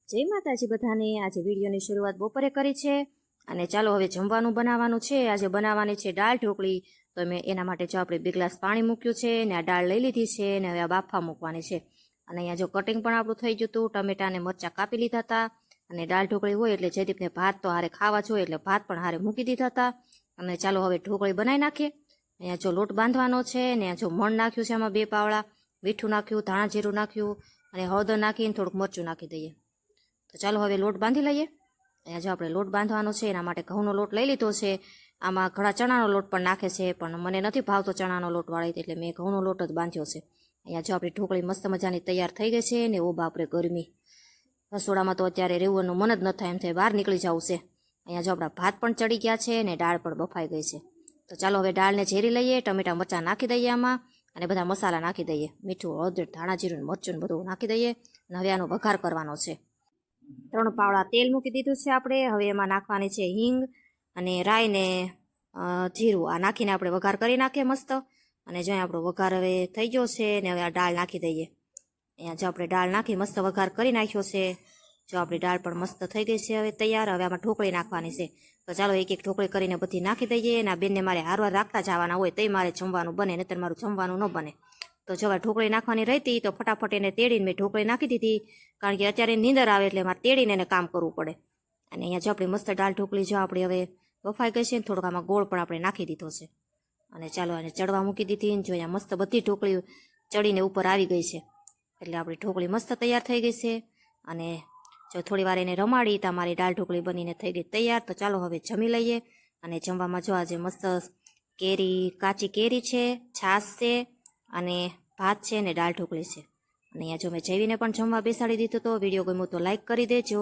જય માતાજી બધાને। આજે વિડીયોની શરૂઆત બપોરે કરી છે અને ચાલો હવે જમવાનું બનાવવાનું છે। આજે બનાવવાની છે દાળ ઢોકળી। તો મેં એના માટે જો આપણે 2 ગ્લાસ પાણી મૂક્યું છે ને આ દાળ લઈ લીધી છે ને હવે આ બાફા મૂકવાની છે। અને અહીંયા જો કટિંગ પણ આપણું થઈ ગયું હતું। ટમેટા ને મરચાં કાપી લીધા હતા અને દાળ ઢોકળી હોય એટલે જયદીપને ભાત તો હારે ખાવા જોઈએ એટલે ભાત પણ હારે મૂકી દીધા હતા। અને ચાલો હવે ઢોકળી બનાવી નાખીએ। અહીંયા જો લોટ બાંધવાનો છે ને જો મણ નાખ્યું છે, આમાં 2 પાવડા મીઠું નાખ્યું, ધાણા જીરું નાખ્યું અને હળદર નાખીને થોડુંક મરચું નાખી દઈએ। તો ચાલો હવે લોટ બાંધી લઈએ। અહીંયા જો આપણે લોટ બાંધવાનો છે એના માટે ઘઉંનો લોટ લઈ લીધો છે। આમાં ઘણા ચણાનો લોટ પણ નાખે છે પણ મને નથી ભાવતો ચણાનો લોટ વાળી એટલે મેં ઘઉંનો લોટ જ બાંધ્યો છે। અહીંયા જો આપણી ઢોકળી મસ્ત મજાની તૈયાર થઈ ગઈ છે ને ઓ બાપરે ગરમી, રસોડામાં તો અત્યારે રહેવાનું મન જ ન થાય, એમ થાય બહાર નીકળી જવું છે। અહીંયા જો આપણા ભાત પણ ચડી ગયા છે ને દાળ પણ બફાઈ ગઈ છે। તો ચાલો હવે દાળને ઝેરી લઈએ, ટમેટા મરચાં નાખી દઈએ આમાં અને બધા મસાલા નાખી દઈએ, મીઠું, હળદર, ધાણા જીરું, મરચું બધું નાખી દઈએ અને હવે આનો વઘાર કરવાનો છે। 3 પાવડા તેલ મૂકી દીધું છે આપણે। હવે એમાં નાખવાની છે હિંગ અને રાઈ ને જીરું, આ નાખીને આપણે વઘાર કરી નાખીએ મસ્ત। અને જો આપણો વઘાર હવે થઈ ગયો છે ને હવે આ દાળ નાખી દઈએ। અહીંયા જો આપણે દાળ નાખી મસ્ત વઘાર કરી નાખ્યો છે। જો આપણી દાળ પણ મસ્ત થઈ ગઈ છે હવે તૈયાર। હવે આમાં ઢોકળી નાખવાની છે। તો ચાલો એક એક ઢોકળી કરીને બધી નાખી દઈએ। અને આ બેનને મારે હારવાર રાખતા જવાના હોય તોય મારે જમવાનું બને, નહીંતર મારું જમવાનું ન બને। તો જો ઢોકળી નાખવાની રહેતી તો ફટાફટ એને તેડીને મેં ઢોકળી નાખી દીધી, કારણ કે અત્યારે નીંદર આવે એટલે મારે તેડીને એને કામ કરવું પડે। અને અહીંયા જો આપણી મસ્ત દાળ ઢોકળી જો આપણી હવે બફાઈ ગઈ છે ને થોડોક આમાં ગોળ પણ આપણે નાખી દીધો છે। અને ચાલો એને ચડવા મૂકી દીધી ને જો અહીંયા મસ્ત બધી ઢોકળી ચડીને ઉપર આવી ગઈ છે એટલે આપણી ઢોકળી મસ્ત તૈયાર થઈ ગઈ છે। અને જો થોડી વાર એને રમાડી તો મારી દાળ ઢોકળી બનીને થઈ ગઈ તૈયાર। તો ચાલો હવે જમી લઈએ। અને જમવામાં જો આજે મસ્ત કેરી, કાચી કેરી છે, છાશ છે અને ભાત છે ને દાળ ઢોકળી છે। અને અહીંયા જો મેં જયવીને પણ જમવા બેસાડી દીધું। તો વિડીયો ગમ્યો તો લાઈક કરી દેજો।